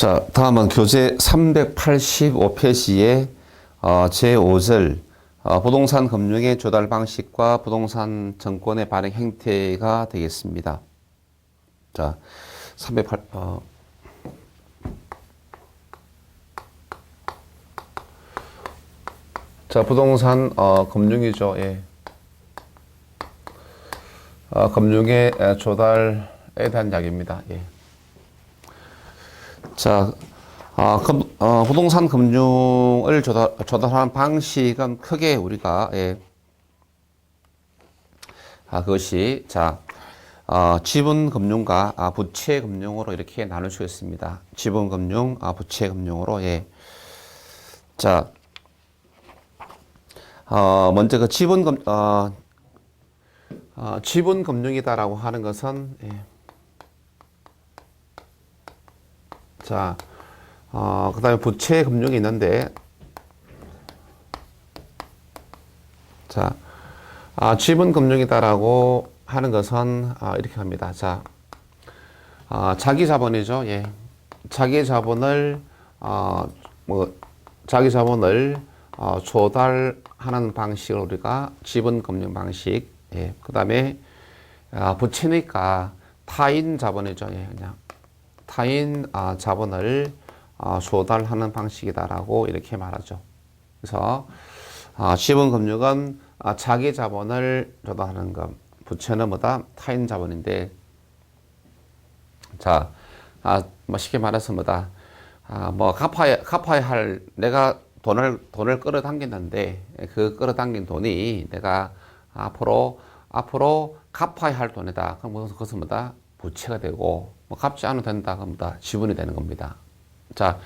자, 다음은 교재 385페이지의 제5절 부동산 금융의 조달 방식과 부동산 증권의 발행 행태가 되겠습니다. 자, 308 자, 부동산 금융이죠. 예. 금융의 조달에 대한 이야기입니다. 예. 자, 부동산 금융을 조달하는 방식은 크게 우리가, 그것이, 지분금융과 부채금융으로 이렇게 나눌 수 있습니다. 지분금융, 부채금융으로, 예. 자, 먼저 그 지분금융이다라고 하는 것은, 예. 자, 그 다음에 부채 금융이 있는데, 자, 지분 금융이다라고 하는 것은, 이렇게 합니다. 자, 자기 자본이죠. 예. 자기 자본을, 자기 자본을, 조달하는 방식을 우리가 지분 금융 방식, 예. 그 다음에, 부채니까 타인 자본이죠. 예. 그냥. 타인 자본을 조달하는 방식이다라고 이렇게 말하죠. 그래서 지분금융은 자기 자본을 조달하는 것, 부채는 뭐다? 타인 자본인데, 자, 뭐 쉽게 말해서 뭐다? 뭐 갚아야 할 내가 돈을 끌어당겼는데 그 끌어당긴 돈이 내가 앞으로 갚아야 할 돈이다. 그럼 그것은 뭐다? 부채가 되고, 뭐 갚지 않아도 된다. 그럼 다 지분이 되는 겁니다. 자,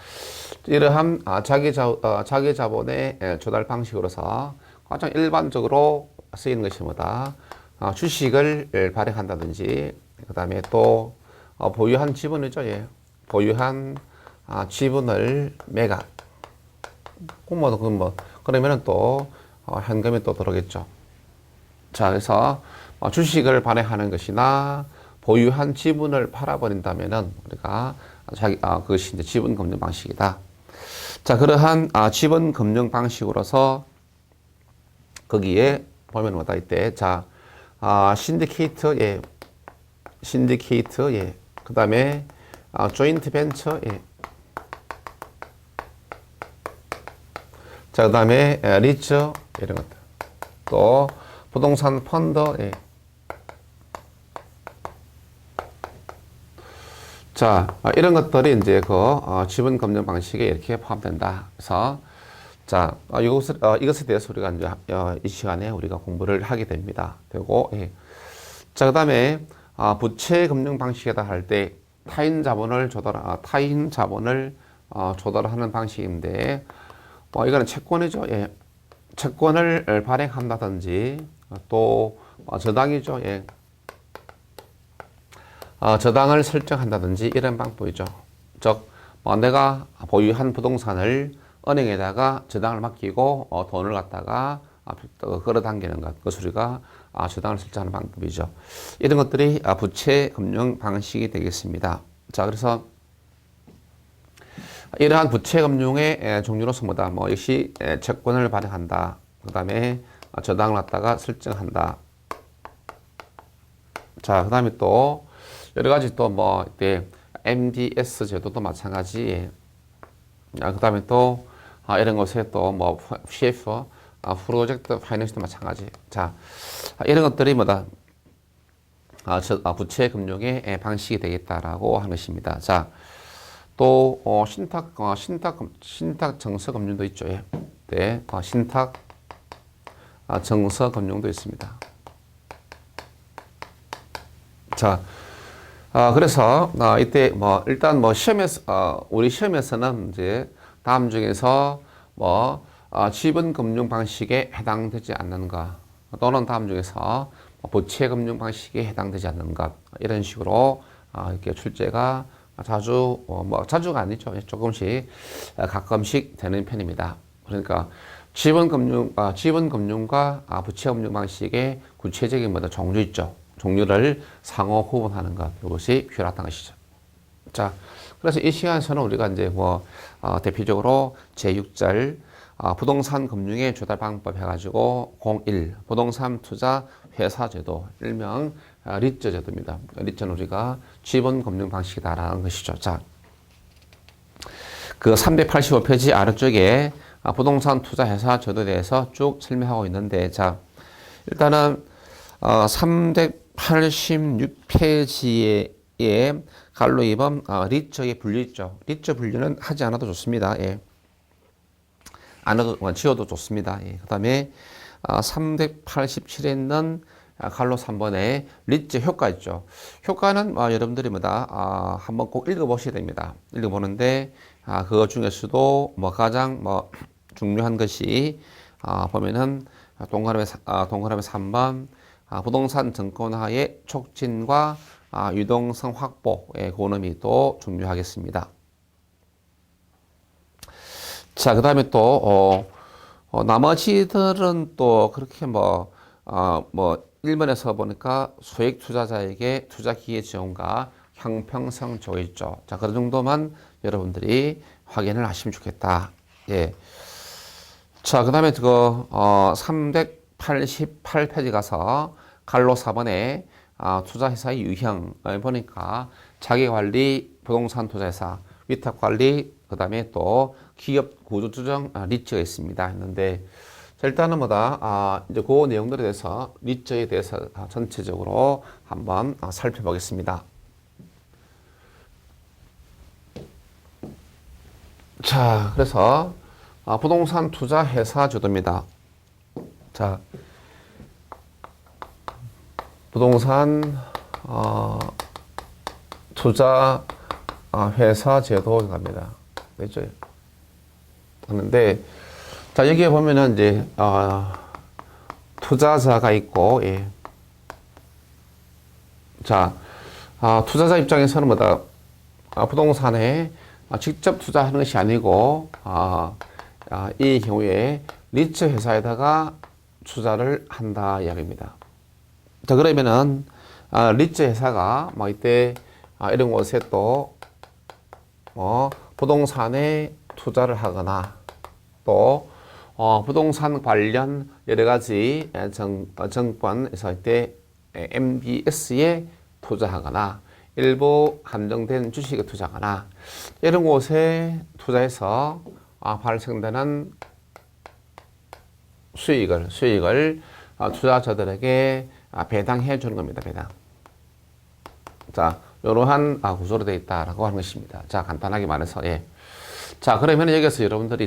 이러한 자기 자본의 조달 방식으로서 가장 일반적으로 쓰이는 것이 뭐다? 주식을 발행한다든지, 그 다음에 또 보유한 지분이죠. 예. 보유한 지분을 매각. 그러면은 또 현금이 또 들어오겠죠. 자, 그래서 주식을 발행하는 것이나 보유한 지분을 팔아버린다면은 우리가 그것이 이제 지분 금융 방식이다. 자, 그러한 지분 금융 방식으로서 거기에 보면 뭐다 이때 자, 신디케이트, 예, 신디케이트, 예, 그 다음에 조인트 벤처, 예, 자, 그 다음에 리츠 이런 것들, 또 부동산 펀드, 예. 자, 이런 것들이 이제 지분 금융 방식에 이렇게 포함된다. 그래서, 자, 이것에 대해서 우리가 이제, 이 시간에 우리가 공부를 하게 됩니다. 되고, 예. 자, 그 다음에, 부채 금융 방식이다 할 때, 타인 자본을 조달하는 방식인데, 이거는 채권이죠. 예. 채권을 발행한다든지, 또, 저당이죠. 예. 저당을 설정한다든지 이런 방법이죠. 즉, 내가 보유한 부동산을 은행에다가 저당을 맡기고 돈을 갖다가 끌어당기는 것, 그것을 우리가 저당을 설정하는 방법이죠. 이런 것들이 부채 금융 방식이 되겠습니다. 자, 그래서 이러한 부채 금융의 종류로서 뭐다? 역시 채권을 발행한다. 그 다음에 저당을 갖다가 설정한다. 자, 그 다음에 또 여러 가지 또 이때 MDS 제도도 마찬가지. 그 다음에 또 이런 것에 또 PF 프로젝트 파이낸스도 마찬가지. 자, 이런 것들이 뭐다? 부채 금융의 방식이 되겠다라고 하는 것입니다. 자, 또 신탁 정서 금융도 있죠. 예. 네, 신탁 정서 금융도 있습니다. 자. 그래서, 이때, 일단 시험에서, 우리 시험에서는 이제 다음 중에서 지분 금융 방식에 해당되지 않는 것, 또는 다음 중에서 부채 금융 방식에 해당되지 않는 것, 이런 식으로, 이렇게 출제가 자주가 아니죠. 조금씩, 가끔씩 되는 편입니다. 그러니까, 지분 금융과 부채 금융 방식의 구체적인 종류 있죠. 종류를 상호 구분하는 것, 이것이 필요하다는 것이죠. 자, 그래서 이 시간에서는 우리가 이제 대표적으로 제6절 부동산 금융의 조달 방법 해가지고 01 부동산 투자 회사 제도 일명 리츠 제도입니다. 리츠는 우리가 지분 금융 방식이다라는 것이죠. 자, 그 385페이지 아래쪽에 부동산 투자 회사 제도에 대해서 쭉 설명하고 있는데, 자, 일단은 386페이지에 갈로 2번 리츠의 분류 있죠. 리츠 분류는 하지 않아도 좋습니다. 예. 안 해도 지워도 좋습니다. 예. 그 다음에 387에 있는 갈로 3번에 리츠 효과 있죠. 효과는 여러분들이 한번 꼭 읽어보셔야 됩니다. 읽어보는데 그거 중에서도 가장 중요한 것이 보면은 동그라미 3번 부동산 증권화의 촉진과 유동성 확보의 그놈이 또 중요하겠습니다. 자, 그 다음에 또 나머지들은 또 그렇게 1번에서 보니까 소액 투자자에게 투자 기회 지원과 형평성 조회 있죠. 자, 그 정도만 여러분들이 확인을 하시면 좋겠다. 예. 자, 그 다음에 388페이지 가서 갈로 4번에 투자회사의 유형 보니까 자기관리 부동산 투자회사, 위탁관리, 그 다음에 또 기업 구조조정 리츠가 있습니다. 했는데, 자, 일단은 이제 그 내용들에 대해서 리츠에 대해서 전체적으로 한번 살펴보겠습니다. 자, 그래서 부동산 투자 회사 제도입니다. 자, 부동산 투자 회사 제도 갑니다. 그렇죠? 하는데, 자, 여기에 보면은 이제 투자자가 있고, 예. 자, 투자자 입장에서는 부동산에 직접 투자하는 것이 아니고, 이 경우에 리츠 회사에다가 투자를 한다 이야기입니다. 자, 그러면은 리츠 회사가 이때 이런 곳에 또 부동산에 투자를 하거나 또 부동산 관련 여러 가지 정권에서 이때 MBS에 투자하거나 일부 한정된 주식에 투자하거나 이런 곳에 투자해서 발생되는 수익을 투자자들에게 배당해 주는 겁니다. 배당. 자, 이러한 구조로 되어 있다라고 하는 것입니다. 자, 간단하게 말해서, 예. 자, 그러면 여기서 여러분들이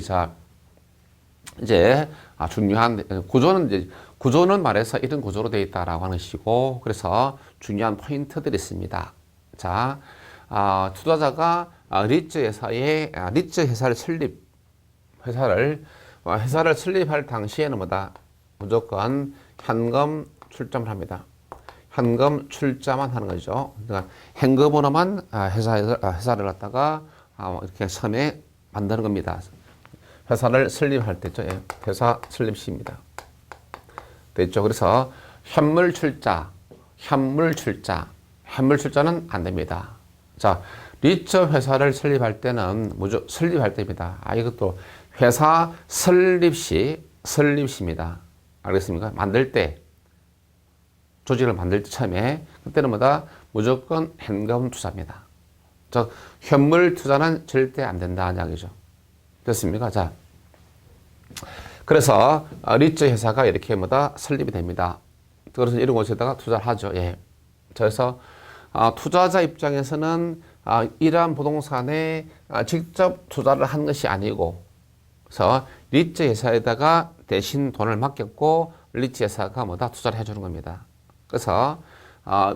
이제 중요한 구조는 말해서 이런 구조로 되어 있다라고 하는 것이고, 그래서 중요한 포인트들이 있습니다. 자, 투자자가 리츠 회사를 설립할 당시에는 무조건 현금 출자를 합니다. 현금 출자만 하는 거죠. 그러니까 현금으로만 회사를 갖다가 이렇게 처음에 만드는 겁니다. 회사를 설립할 때죠. 예. 회사 설립 시입니다. 됐죠. 그래서 현물 출자는 안 됩니다. 자, 리츠 회사를 설립할 때는 설립할 때입니다. 이것도 회사 설립시입니다. 알겠습니까? 만들 때, 조직을 만들 때 처음에, 그때는 무조건 현금 투자입니다. 즉, 현물 투자는 절대 안 된다, 이야기죠. 됐습니까? 자. 그래서, 리츠 회사가 이렇게 설립이 됩니다. 그래서 이런 곳에다가 투자를 하죠. 예. 그래서, 투자자 입장에서는, 이러한 부동산에 직접 투자를 한 것이 아니고, 그래서 리츠 회사에다가 대신 돈을 맡겼고 리츠 회사가 투자를 해주는 겁니다. 그래서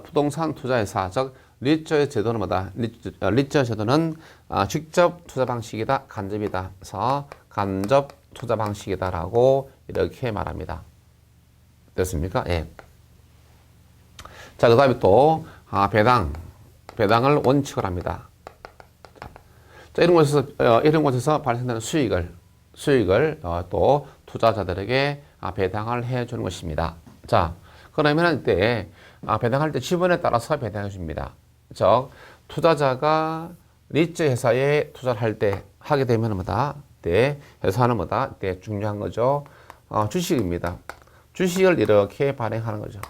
부동산 투자회사 즉 리츠 제도는 리츠 제도는 직접 투자 방식이다, 간접이다. 그래서 간접 투자 방식이다라고 이렇게 말합니다. 됐습니까? 예. 자, 그 다음에 또 배당을 원칙으로 합니다. 자, 이런 곳에서 발생되는 수익을 또 투자자들에게 배당을 해주는 것입니다. 자, 그러면 이때 배당할 때 지분에 따라서 배당해 줍니다. 즉 투자자가 리츠 회사에 투자를 할 때 하게 되면 뭐다? 네, 회사는 뭐다? 네, 중요한 거죠. 주식입니다. 주식을 이렇게 발행하는 거죠.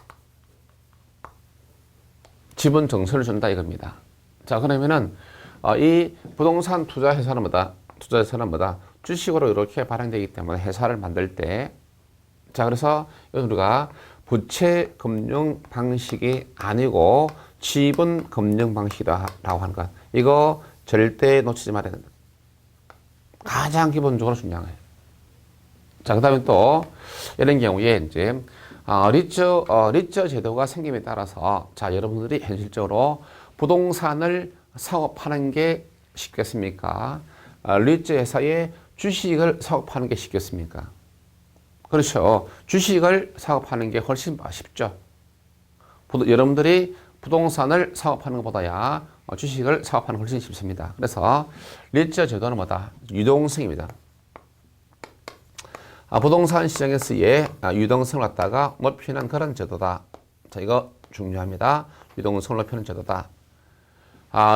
지분 증서를 준다 이겁니다. 자, 그러면은 이 부동산 투자 회사는 뭐다? 투자 회사는 뭐다? 주식으로 이렇게 발행되기 때문에 회사를 만들 때, 자, 그래서 우리가 부채 금융 방식이 아니고 지분 금융 방식이라고 하는 것, 이거 절대 놓치지 말아야 된다. 가장 기본적으로 중요한 거예요. 자, 그 다음에 또 이런 경우에 이제 리처 제도가 생김에 따라서, 자, 여러분들이 현실적으로 부동산을 사고 파는 게 쉽겠습니까? 리처 회사의 주식을 사고 파는 게 쉽겠습니까? 그렇죠. 주식을 사고 파는 게 훨씬 쉽죠. 여러분들이 부동산을 사고 파는 것보다야 주식을 사고 파는 게 훨씬 쉽습니다. 그래서 리처 제도는 뭐다? 유동성입니다. 부동산 시장에서의 유동성을 갖다가 높이는 그런 제도다. 자, 이거 중요합니다. 유동성을 높이는 제도다.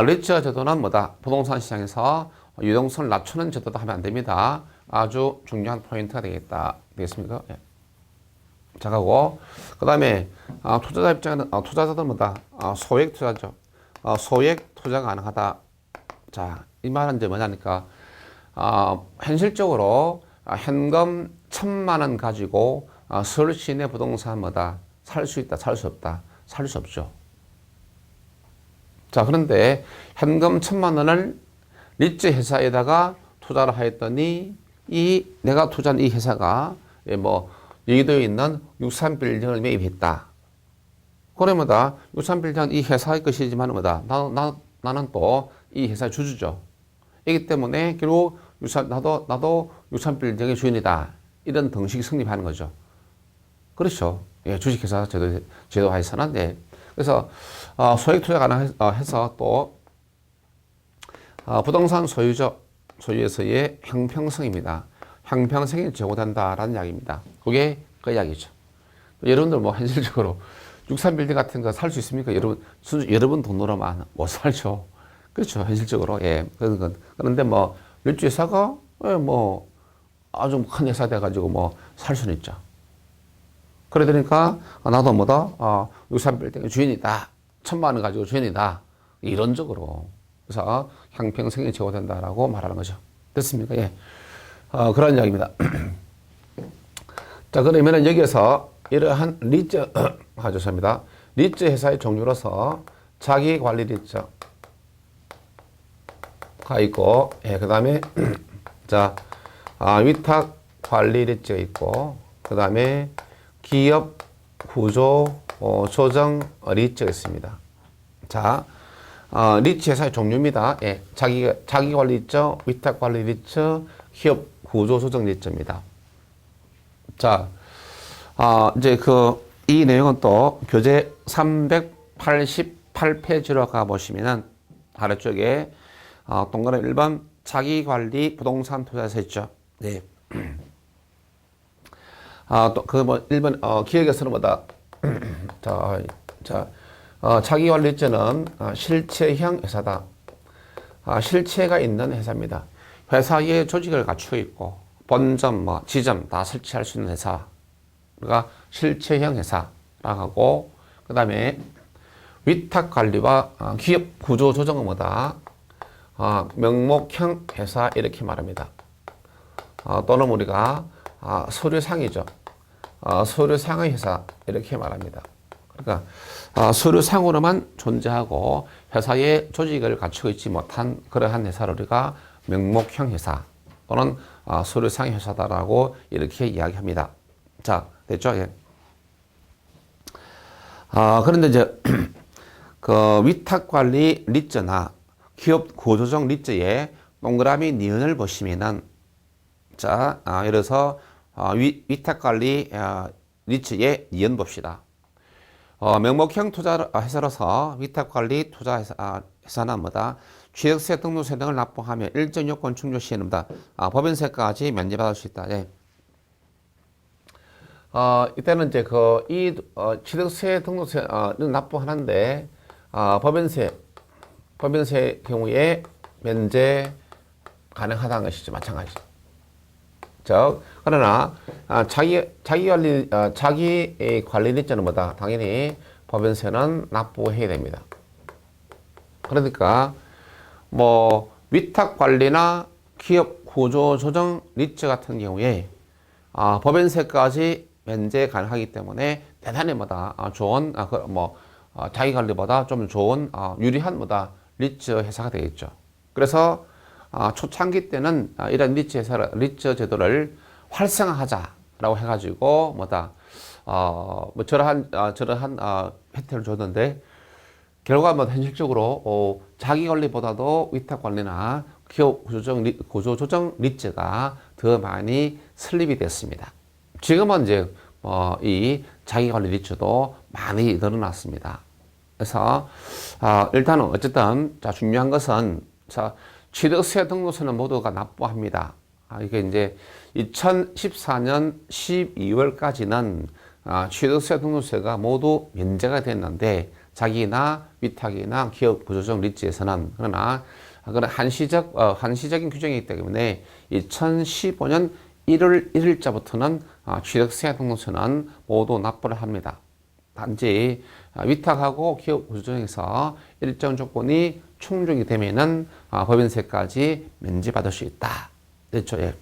리처 제도는 뭐다? 부동산 시장에서 유동성을 낮추는 제도다 하면 안 됩니다. 아주 중요한 포인트가 되겠습니까? 예. 자, 가고, 그 다음에, 투자자 입장에는, 투자자들은 뭐다? 소액 투자죠. 소액 투자가 가능하다. 자, 이 말은 이제 뭐냐니까, 현실적으로 현금 1,000만 원 가지고 서울 시내 부동산 뭐다? 살 수 있다, 살 수 없다? 살 수 없죠. 자, 그런데 현금 1,000만 원을 리츠 회사에다가 투자를 하였더니 내가 투자한 이 회사가 뭐 여의도에 있는 63빌딩을 매입했다. 그러면 63빌딩은 이 회사의 것이지만 뭐다? 나는 또 이 회사의 주주죠. 이기 때문에 결국 나도 63빌딩의 주인이다. 이런 등식이 성립하는 거죠. 그렇죠. 예, 주식회사 제도하에서는. 네. 그래서 소액 투자 가능해서 또 부동산 소유에서의 형평성입니다. 형평성이 제고된다라는 이야기입니다. 그게 그 이야기죠. 여러분들 뭐 현실적으로 63빌딩 같은 거 살 수 있습니까? 여러분 돈으로만 못 살죠. 그렇죠. 현실적으로. 예. 그런데 뭐 리츠 회사가 뭐 아주 큰 회사 돼가지고 뭐 살 수는 있죠. 그러니까 나도 뭐다? 63빌딩의 주인이다. 1,000만 원 가지고 주인이다. 이론적으로. 그래서 형평성이 제고된다라고 말하는 거죠. 됐습니까? 예. 그런 이야기입니다. 자, 그러면은 여기에서 이러한 리츠, 죄송합니다. 리츠 회사의 종류로서 자기 관리 리츠가 있고, 예, 그 다음에, 자, 위탁 관리 리츠가 있고, 그 다음에 기업 구조 조정 리츠가 있습니다. 자, 리츠 회사의 종류입니다. 예, 자기 관리 리츠, 위탁 관리 리츠, 기업 구조 조정 리츠입니다. 자, 이제 이 내용은 또 교재 388페이지로 가보시면은 아래쪽에 동그라미 1번 자기 관리 부동산 투자세 있죠. 네. 또 뭐 1번 기획에서는 뭐다? 자기 관리 리츠는 실체형 회사다. 실체가 있는 회사입니다. 회사의 조직을 갖추고 있고 본점, 뭐 지점 다 설치할 수 있는 회사가 실체형 회사라고 하고, 그 다음에 위탁 관리와 기업 구조 조정은 뭐다? 명목형 회사 이렇게 말합니다. 또는 우리가 서류상이죠. 서류상의 회사 이렇게 말합니다. 그러니까 서류상으로만 존재하고 회사의 조직을 갖추고 있지 못한 그러한 회사를 우리가 명목형 회사 또는 서류상 회사다라고 이렇게 이야기합니다. 자, 됐죠? 예. 그런데 이제 위탁관리 리츠나 기업 구조조정 리츠에 동그라미 니은을 보시면은, 자, 예를 들어서 위탁관리 리츠에 니은 봅시다. 명목형 투자 회사로서 위탁관리 투자 회사는 뭐다? 취득세, 등록세 등을 납부하며 일정 요건 충족 시에는다. 법인세까지 면제받을 수 있다. 예. 이때는 이제 취득세, 등록세는 납부하는데 법인세 법인세 경우에 면제 가능하다는 것이죠. 마찬가지죠. 즉, 그러나 자기 관리 리츠는 뭐다? 당연히 법인세는 납부해야 됩니다. 그러니까 뭐 위탁 관리나 기업 구조 조정 리츠 같은 경우에 법인세까지 면제 가능하기 때문에 대단히 뭐다 좋은 자기 관리보다 좀 좋은 유리한 뭐다 리츠 회사가 되겠죠. 그래서 초창기 때는 이런 리츠 제도를 활성화하자라고 해가지고 뭐다 저러한 혜택을 줬는데 결과 뭐 현실적으로 자기 관리보다도 위탁 관리나 기업 구조 조정 리츠가 더 많이 설립이 됐습니다. 지금은 이제 이 자기 관리 리츠도 많이 늘어났습니다. 그래서 일단은 어쨌든 중요한 것은 취득세 등록세는 모두가 납부합니다. 이게 이제 2014년 12월까지는 취득세 등록세가 모두 면제가 됐는데 자기나 위탁이나 기업 구조조정 리츠에서는 그러나 그런 한시적인 규정이기 때문에 2015년 1월 1일자부터는 취득세 등록세는 모두 납부를 합니다. 단지 위탁하고 기업 구조조정에서 일정 조건이 충족이 되면은 법인세까지 면제받을 수 있다. 됐죠? 예.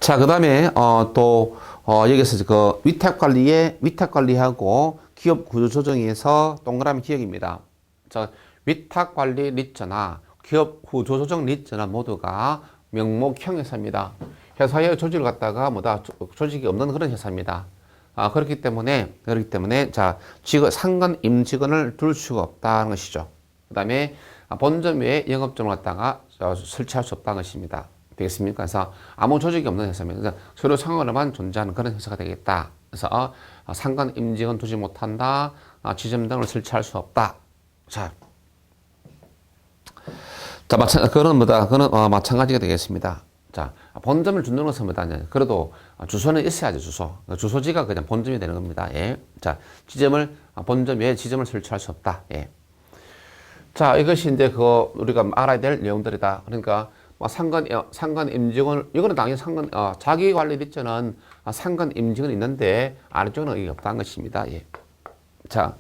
자, 그 다음에 여기서 그 위탁 관리하고 기업 구조 조정에서 동그라미 기억입니다. 자, 위탁 관리 리츠나 기업 구조 조정 리츠는 모두가 명목형 회사입니다. 회사의 조직을 갖다가 조직이 없는 그런 회사입니다. 그렇기 때문에 상근 임직원을 둘 수가 없다는 것이죠. 그 다음에 본점 외에 영업점을 갖다가 설치할 수 없다는 것입니다. 되겠습니까? 그래서 아무 조직이 없는 회사입니다. 그래서 서로 상호로만 존재하는 그런 회사가 되겠다. 그래서 상근 임직원 두지 못한다. 지점 등을 설치할 수 없다. 그거는 마찬가지가 되겠습니다. 자, 본점을 준다는 것은 뭐다? 그래도 주소는 있어야죠, 주소. 주소지가 그냥 본점이 되는 겁니다. 예. 자, 본점 외에 지점을 설치할 수 없다. 예. 자, 이것이 이제 우리가 알아야 될 내용들이다. 그러니까, 상근 임직원, 이거는 당연히 자기 관리 리츠는 상근 임직원이 있는데, 아래쪽은 이게 없다는 것입니다. 예. 자,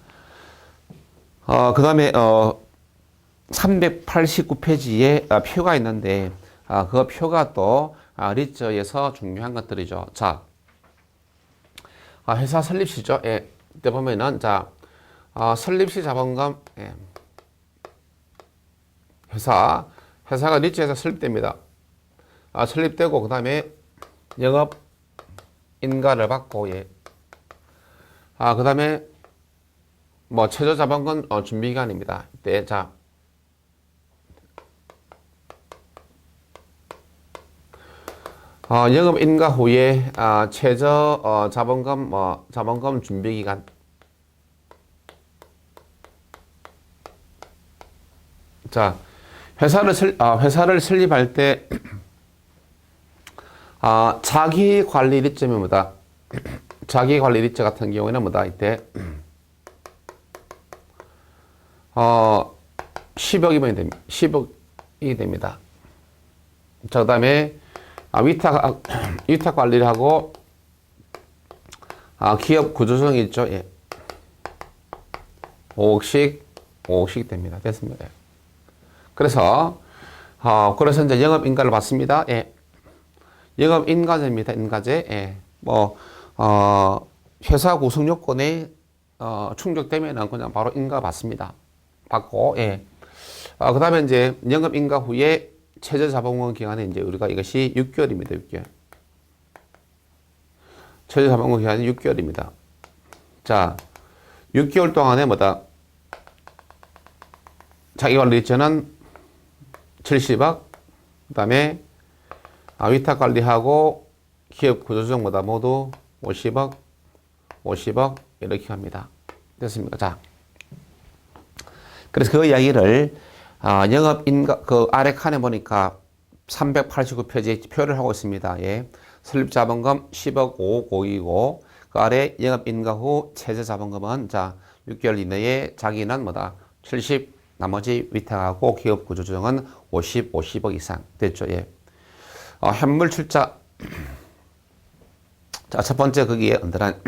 그 다음에, 389페이지에 표가 있는데, 그 표가 또 리츠에서 중요한 것들이죠. 자, 회사 설립시죠. 예. 이때 보면은 설립시 자본금, 예. 회사가 리츠에서 설립됩니다. 설립되고 그 다음에 영업 인가를 받고, 예. 그 다음에 최저 자본금 준비 기간입니다. 이때 영업 인가 후에 최저 자본금 준비 기간. 자, 회사를 설립할 때 자기 관리 리츠는 뭐다? 자기 관리 리츠 같은 경우에는 뭐다? 이때 10억이면 됩니다. 10억이 됩니다. 자, 그다음에 위탁 관리를 하고 기업 구조조정이 있죠. 예. 5억씩 됩니다. 됐습니다. 예. 그래서 이제 영업 인가를 받습니다. 예. 영업 인가제입니다. 인가제. 예. 회사 구성 요건에 충족되면은 그냥 바로 인가 받습니다. 받고, 예. 그 다음에 이제 영업 인가 후에 최저 자본금 기간에 이제 우리가 이것이 6개월입니다. 6개월. 최저 자본금 기간이 6개월입니다. 자, 6개월 동안에 자기관리 리츠는 70억, 그 다음에 위탁 관리하고 기업 구조조정 모두 50억 이렇게 합니다. 됐습니까? 자, 그래서 그 이야기를 영업인가 아래 칸에 보니까 389페이지에 표를 하고 있습니다. 예. 설립 자본금 10억 5억 5이고 그 아래 영업인가 후 최저 자본금은 6개월 이내에 자기는 70, 나머지 위탁하고 기업 구조조정은 50, 50억 이상 됐죠. 예. 현물 출자. 자, 첫 번째 거기에 언더란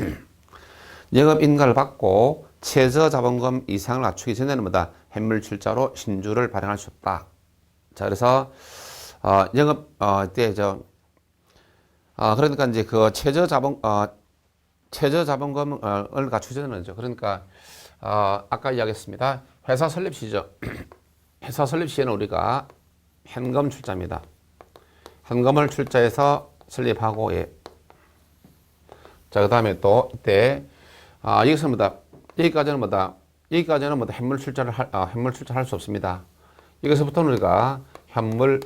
영업 인가를 받고 최저 자본금 이상을 낮추기 전에는 뭐다? 현물 출자로 신주를 발행할 수 없다. 자, 그래서 영업 때 그러니까 이제 그 최저 자본금을 갖추기 전에는죠. 그러니까 아까 이야기했습니다. 회사 설립 시죠. 회사 설립 시에는 우리가 현금 출자입니다. 현금을 출자해서 설립하고 예. 자, 그다음에 또 이때 여기서 뭐다? 여기까지는 뭐다? 여기까지는 뭐다? 현물 출자를 할 수 없습니다. 여기서부터는 우리가 현물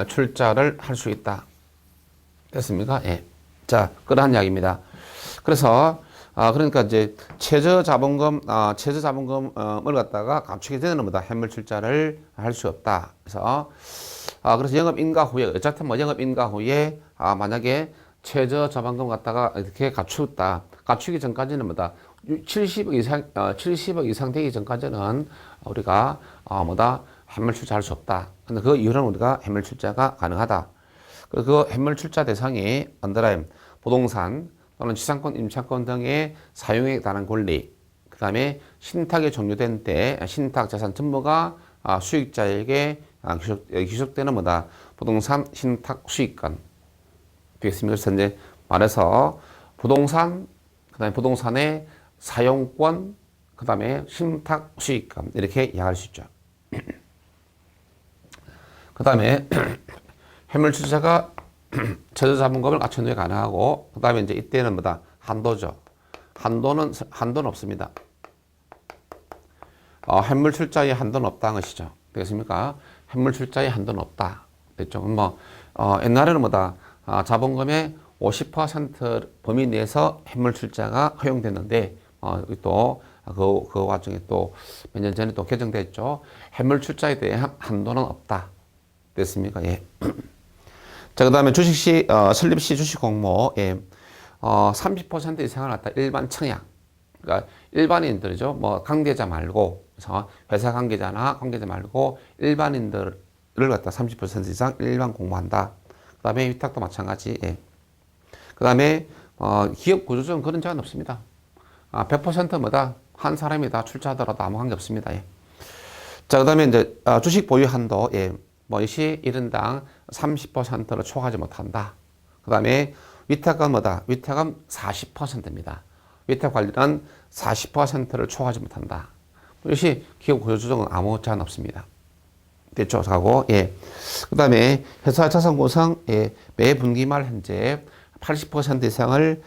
출자를 할 수 있다. 됐습니까? 예. 자, 그러한 이야기입니다. 그래서 그러니까 이제 최저 자본금을 갖다가 감추게 되는 뭐다? 현물 출자를 할 수 없다. 그래서 영업 인가 후에 어쨌든 뭐 영업 인가 후에 만약에 최저 자본금 갖다가 이렇게 갖추었다. 갖추기 전까지는 뭐다? 70억 이상 되기 전까지는 우리가 뭐다? 현물 출자할 수 없다. 근데 그 이후로는 우리가 현물 출자가 가능하다. 그 현물 출자 대상이 언더라인 부동산 또는 지상권, 임차권 등의 사용에 관한 권리, 그 다음에 신탁이 종료된 때 신탁 자산 전부가 수익자에게 귀속되는 뭐다? 부동산 신탁 수익권. 되겠습니까? 그래서 이제 말해서 부동산, 그 다음에 부동산의 사용권, 그 다음에 신탁 수익권 이렇게 이해할 수 있죠. 그 다음에 현물 출자가 최저 자본금을 갖춘 후에 가능하고, 그 다음에 이제 이때는 뭐다? 한도죠. 한도는 없습니다. 현물 출자의 한도는 없다는 것이죠. 되겠습니까? 현물 출자의 한도는 없다. 됐죠? 뭐, 옛날에는 뭐다? 자본금의 50% 범위 내에서 현물 출자가 허용됐는데, 또, 그 와중에 또 몇 년 전에 또 개정됐죠. 현물 출자에 대한 한도는 없다. 됐습니까? 예. 자, 그 다음에 설립 시 주식 공모에 30% 이상을 갖다 일반 청약. 그러니까 일반인들이죠. 뭐 관계자 말고, 그래서 회사 관계자나 관계자 말고 일반인들을 갖다 30% 이상 일반 공모한다. 그 다음에 위탁도 마찬가지. 예. 그 다음에 기업 구조조정 그런 제한 없습니다. 100% 뭐다? 한 사람이 다 출자하더라도 아무 관계 없습니다. 예. 자, 그 다음에 이제 주식 보유 한도. 예. 뭐 이시 1인당 30%를 초과하지 못한다. 그 다음에 위탁은 뭐다? 위탁은 40%입니다. 위탁 관리는 40%를 초과하지 못한다. 이것이 기업 구조조정은 아무 제한 없습니다. 됐죠? 하고, 예. 그 다음에 회사 자산 구성, 예. 매 분기 말 현재 80% 이상을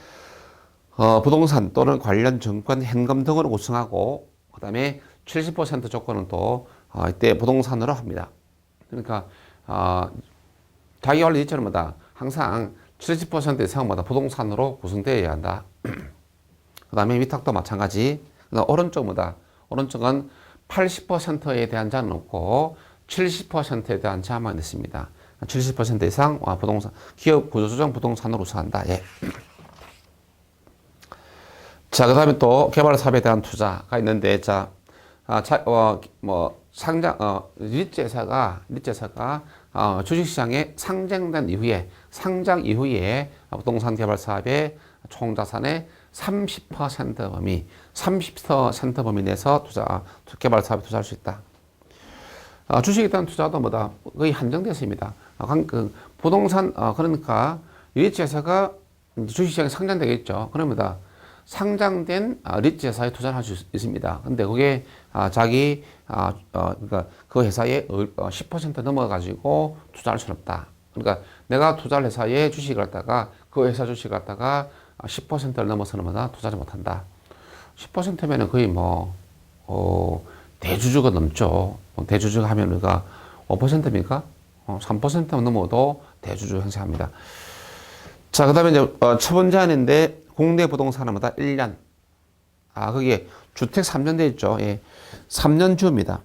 부동산 또는 관련 증권, 현금 등으로 구성하고, 그 다음에 70% 조건은 또 이때 부동산으로 합니다. 그러니까 자기 원리 이처럼 뭐다? 항상 70% 이상마다 부동산으로 구성되어야 한다. 그 다음에 위탁도 마찬가지. 오른쪽 뭐다? 오른쪽은 80%에 대한 제한은 없고 70%에 대한 제한만 있습니다. 70% 이상 부동산, 기업 구조조정 부동산으로 구성한다. 예. 자, 그 다음에 또 개발 사업에 대한 투자가 있는데, 자, 리츠회사가 주식시장에 상장 이후에 부동산 개발 사업의 총 자산의 30% 범위 내에서 개발 사업에 투자할 수 있다. 주식에 대한 투자도 뭐다? 거의 한정됐습니다. 부동산, 그러니까 리츠회사가 주식시장에 상장되겠죠. 그럽니다. 상장된 리츠회사에 투자를 할 수 있습니다. 근데 그게 그러니까 그 회사에 10% 넘어가지고 투자할 수는 없다. 그러니까 내가 투자할 회사에 주식을 갖다가 그 회사 주식을 갖다가 10%를 넘어서는 뭐다? 투자를 못한다. 10%면은 거의 대주주가 넘죠. 대주주가 하면 우리가 5%입니까? 3% 넘어도 대주주 행사합니다. 자, 그 다음에 이제 첫 번째 안인데 공대 부동산은 뭐다? 1년. 거기에 주택 3년 돼 있죠. 예. 3년 주입니다.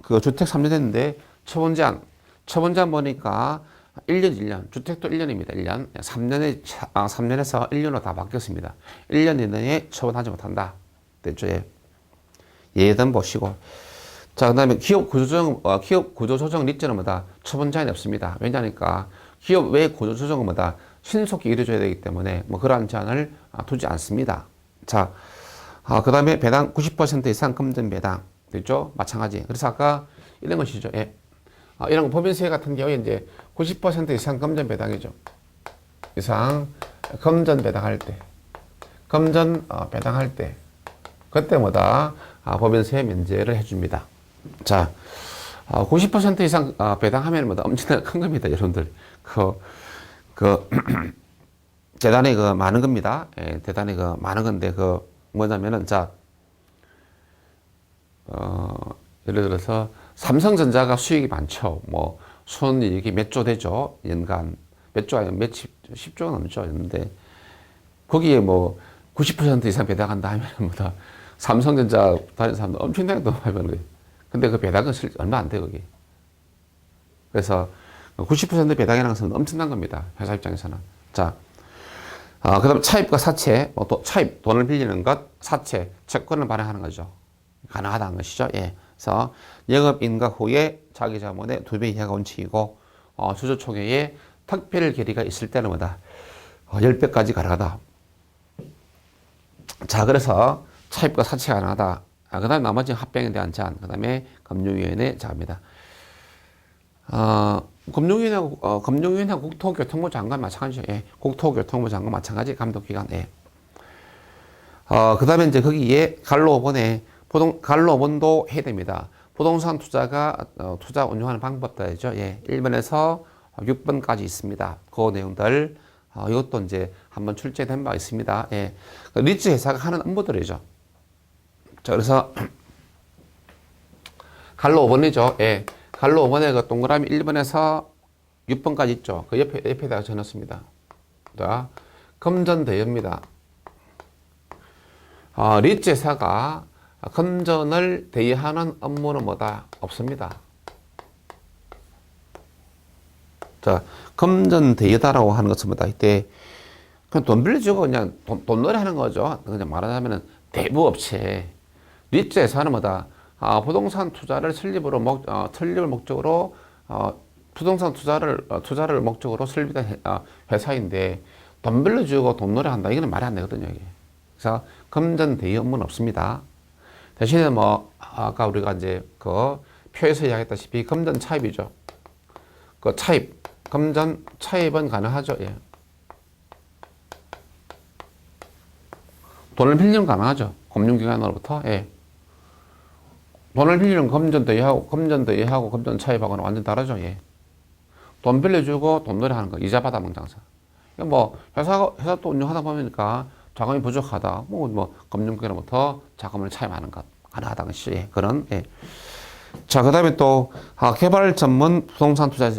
그 주택 3년 됐는데 첫 번째 안 보니까 1년. 주택도 1년입니다. 1년. 3년에서 1년으로 다 바뀌었습니다. 1년 이내에 처분하지 못한다. 됐죠. 예. 예든 보시고. 자, 그 다음에 기업 구조 조정 리츠는 뭐다? 처분 제한이 없습니다. 왜냐니까 기업 외 구조 조정은 뭐다? 신속히 이루어져야 되기 때문에 뭐 그러한 제한을 두지 않습니다. 자, 그 다음에 배당 90% 이상 금전 배당. 됐죠? 마찬가지. 그래서 아까 이런 것이죠. 예. 이런 거 법인세 같은 경우에 이제 90% 이상 금전 배당이죠. 이상 금전 배당할 때. 금전 배당할 때. 그때 뭐다? 법인세 면제를 해줍니다. 자, 90% 이상 배당하면 뭐다? 엄청나게 큰 겁니다, 여러분들. 대단히 많은 겁니다. 예, 대단히 많은 건데, 뭐냐면은, 자, 예를 들어서 삼성전자가 수익이 많죠. 뭐, 순이익이 몇 조 되죠? 연간. 몇 조 아니면 십조가 넘죠. 근데, 거기에 뭐, 90% 이상 배당한다 하면 뭐다? 삼성전자 다니는 사람들 엄청나게 돈 많이 버는 거예요. 근데 그 배당은 얼마 안 돼요, 거기. 그래서 90% 배당이라는 것은 엄청난 겁니다. 회사 입장에서는. 자, 그 다음 차입과 사채, 차입, 돈을 빌리는 것, 사채, 채권을 발행하는 거죠. 가능하다는 것이죠. 예. 그래서 영업 인가 후에 자기 자본의 2배 이하가 원칙이고, 주주 총회에 특별 결의가 있을 때는 뭐다? 10배까지 가능하다. 자, 그래서 차입과 사채가 가능하다. 그 다음에 나머지 합병에 대한 제한, 그 다음에 금융위원회 제한입니다. 금융위원회하고 국토교통부 장관 마찬가지죠. 예. 국토교통부 장관 마찬가지 감독기관. 예. 그 다음에 이제 거기에 갈로 5번에 갈로 5번도 해야 됩니다. 부동산 투자가 투자 운용하는 방법들이죠. 예. 1번에서 6번까지 있습니다. 그 내용들 이것도 이제 한번 출제된 바 있습니다. 예. 리츠 회사가 하는 업무들이죠. 자, 그래서 갈로 5번이죠. 예. 갈로 5번에 그 동그라미 1번에서 6번까지 있죠. 그 옆에다가 적어놨습니다. 자, 금전대여입니다. 리츠 회사가 금전을 대여하는 업무는 뭐다? 없습니다. 자, 금전 대여다라고 하는 것은 뭐다? 이때 그냥 돈 빌려주고 그냥 돈놀이 하는 거죠. 그냥 말하자면은 대부업체. 리츠 회사는 뭐다? 부동산 투자를 설립을 목적으로, 부동산 투자를 목적으로 설립한 회사인데, 돈 빌려주고 돈놀이 한다. 이거는 말이 안 되거든요, 이게. 그래서 금전 대여 업무는 없습니다. 대신에 뭐, 아까 우리가 이제 표에서 이야기했다시피 금전 차입이죠. 금전 차입은 가능하죠, 예. 돈을 빌리는 가능하죠. 금융기관으로부터, 예. 돈을 빌리는 금전 대여하고 금전 차입하고는 완전 다르죠. 예. 돈 빌려주고 돈놀이 하는 거, 이자 받아 먹는 장사. 뭐 회사 또 운영하다 보니까 자금이 부족하다. 뭐 금융기관으로부터 자금을 차입하는 것 가능하다는 것이 예. 그런. 예. 자, 그다음에 또 개발 전문 부동산 투자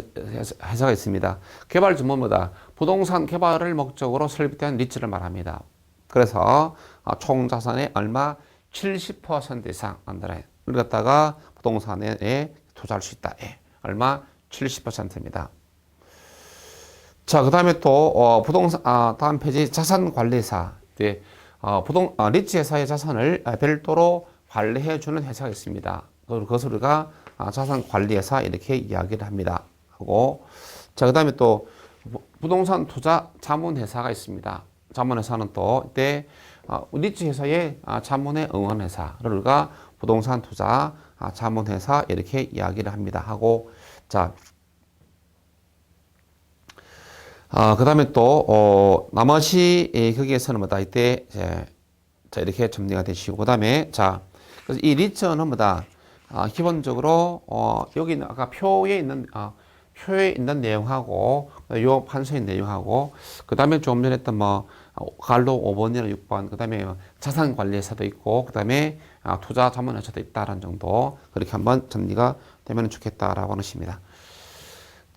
회사가 있습니다. 개발 전문보다 부동산 개발을 목적으로 설립된 리츠를 말합니다. 그래서 총 자산의 얼마 70% 이상 안들어요. 을 갖다가 부동산에 투자할 수 있다. 예. 얼마? 70%입니다. 자, 그 다음에 또, 다음 페이지 자산관리사. 네. 리츠 회사의 자산을 별도로 관리해주는 회사가 있습니다. 그것을 우리가 자산관리회사 이렇게 이야기를 합니다. 하고, 자, 그 다음에 또, 부동산 투자 자문회사가 있습니다. 자문회사는 또, 이때, 리츠 회사의 자문의 응원회사를 우리가 부동산 투자 자문회사 이렇게 이야기를 합니다. 하고, 자, 그 다음에 또, 나머지, 거기에서는 뭐다, 이때, 자, 이렇게 정리가 되시고, 그 다음에, 자, 이 리츠는 뭐다, 기본적으로, 여기 아까 표에 있는 내용하고, 요 판서의 내용하고, 그 다음에 조금 전에 했던 갈로 5번이나 6번, 그 다음에 자산관리회사도 있고, 그 다음에 투자 자문회사도 있다라는 정도, 그렇게 한번 정리가 되면 좋겠다라고 하는 것입니다.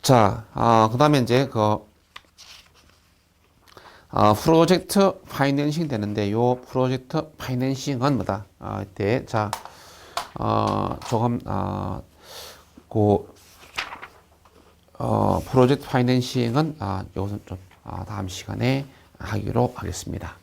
자, 그 다음에 이제 프로젝트 파이낸싱 되는데, 요 프로젝트 파이낸싱은 뭐다? 이때, 자, 조금, 프로젝트 파이낸싱은, 요것은 좀, 다음 시간에 하기로 하겠습니다.